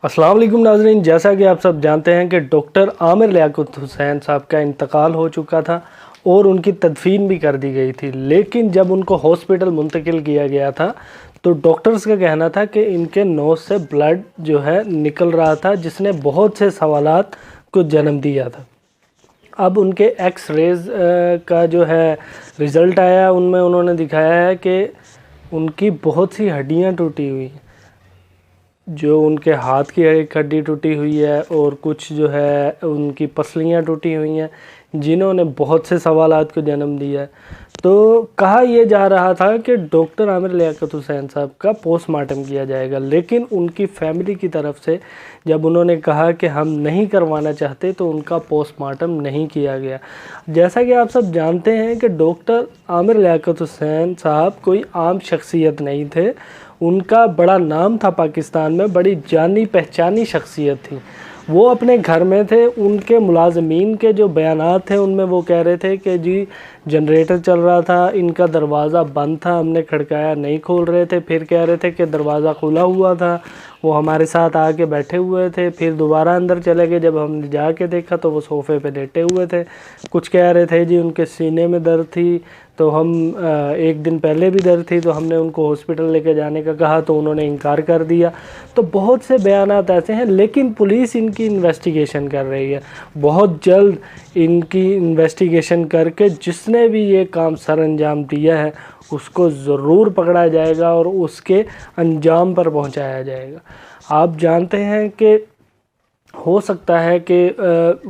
अस्सलाम वालेकुम नाज़रीन, जैसा कि आप सब जानते हैं कि डॉक्टर आमिर लियाकत हुसैन साहब का इंतकाल हो चुका था और उनकी तदफीन भी कर दी गई थी। लेकिन जब उनको हॉस्पिटल मुंतकिल किया गया था तो डॉक्टर्स का कहना था कि इनके नोज़ से ब्लड जो है निकल रहा था, जिसने बहुत से सवालात को जन्म दिया था। अब उनके एक्स रेज़ का जो है रिज़ल्ट आया, उनमें उन्होंने दिखाया है कि उनकी बहुत सी हड्डियां टूटी हुई हैं। जो उनके हाथ की एक हड्डी टूटी हुई है और कुछ जो है उनकी पसलियां टूटी हुई हैं, जिन्होंने बहुत से सवालात को जन्म दिया है। तो कहा यह जा रहा था कि डॉक्टर आमिर लियाकत हुसैन साहब का पोस्टमार्टम किया जाएगा, लेकिन उनकी फैमिली की तरफ से जब उन्होंने कहा कि हम नहीं करवाना चाहते तो उनका पोस्टमार्टम नहीं किया गया। जैसा कि आप सब जानते हैं कि डॉक्टर आमिर लियाकत हुसैन साहब कोई आम शख्सियत नहीं थे। उनका बड़ा नाम था पाकिस्तान में, बड़ी जानी पहचानी शख्सियत थी। वो अपने घर में थे, उनके मुलाजमीन के जो बयानात थे उनमें वो कह रहे थे कि जी जनरेटर चल रहा था, इनका दरवाज़ा बंद था, हमने खड़काया नहीं खोल रहे थे, फिर कह रहे थे कि दरवाज़ा खुला हुआ था, वो हमारे साथ आके बैठे हुए थे, फिर दोबारा अंदर चले गए। जब हमने जाके देखा तो वो सोफ़े पे लेटे हुए थे। कुछ कह रहे थे जी उनके सीने में दर्द थी, तो हम एक दिन पहले भी दर्द थी तो हमने उनको हॉस्पिटल लेके जाने का कहा तो उन्होंने इनकार कर दिया। तो बहुत से बयानात ऐसे हैं, लेकिन पुलिस इनकी इन्वेस्टिगेशन कर रही है। बहुत जल्द इनकी इन्वेस्टिगेशन करके जिसने भी ये काम सर अंजाम दिया है उसको ज़रूर पकड़ा जाएगा और उसके अंजाम पर पहुंचाया जाएगा। आप जानते हैं कि हो सकता है कि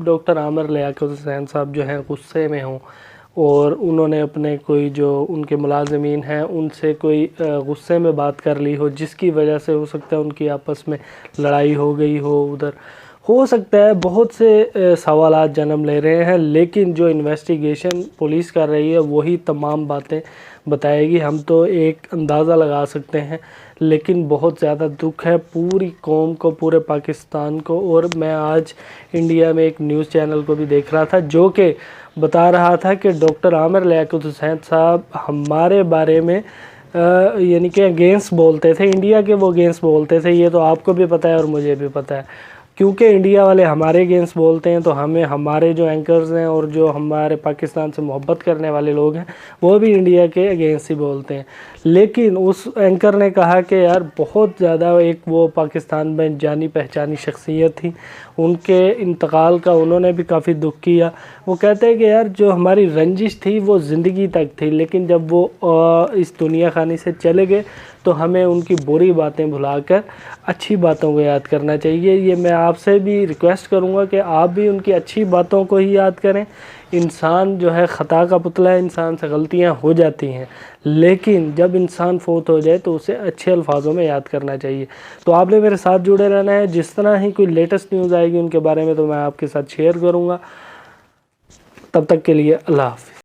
डॉक्टर आमिर लियाकत हुसैन साहब जो हैं गुस्से में हों और उन्होंने अपने कोई जो उनके मुलाजमीन हैं उनसे कोई गुस्से में बात कर ली हो, जिसकी वजह से हो सकता है उनकी आपस में लड़ाई हो गई हो। उधर हो सकता है बहुत से सवालात जन्म ले रहे हैं, लेकिन जो इन्वेस्टिगेशन पुलिस कर रही है वही तमाम बातें बताएगी। हम तो एक अंदाज़ा लगा सकते हैं, लेकिन बहुत ज़्यादा दुख है पूरी कौम को, पूरे पाकिस्तान को। और मैं आज इंडिया में एक न्यूज़ चैनल को भी देख रहा था जो कि बता रहा था कि डॉक्टर आमिर लियाकत हुसैन साहब हमारे बारे में यानी कि अगेंस्ट बोलते थे, इंडिया के वो अगेंस्ट बोलते थे। ये तो आपको भी पता है और मुझे भी पता है, क्योंकि इंडिया वाले हमारे अगेंस्ट बोलते हैं तो हमें हमारे जो एंकर्स हैं और जो हमारे पाकिस्तान से मोहब्बत करने वाले लोग हैं वो भी इंडिया के अगेंस्ट ही बोलते हैं। लेकिन उस एंकर ने कहा कि यार बहुत ज़्यादा एक वो पाकिस्तान में जानी पहचानी शख्सियत थी, उनके इंतकाल का उन्होंने भी काफ़ी दुख किया। वो कहते हैं कि यार जो हमारी रंजिश थी वो ज़िंदगी तक थी, लेकिन जब वो इस दुनिया खानी से चले गए तो हमें उनकी बुरी बातें भुलाकर अच्छी बातों को याद करना चाहिए। ये मैं आपसे भी रिक्वेस्ट करूँगा कि आप भी उनकी अच्छी बातों को ही याद करें। इंसान जो है ख़ता का पुतला है, इंसान से गलतियां हो जाती हैं, लेकिन जब इंसान फोत हो जाए तो उसे अच्छे अल्फाजों में याद करना चाहिए। तो आपने मेरे साथ जुड़े रहना है, जिस तरह ही कोई लेटेस्ट न्यूज़ आएगी उनके बारे में तो मैं आपके साथ शेयर करूँगा। तब तक के लिए अल्लाह हाफ़िज़।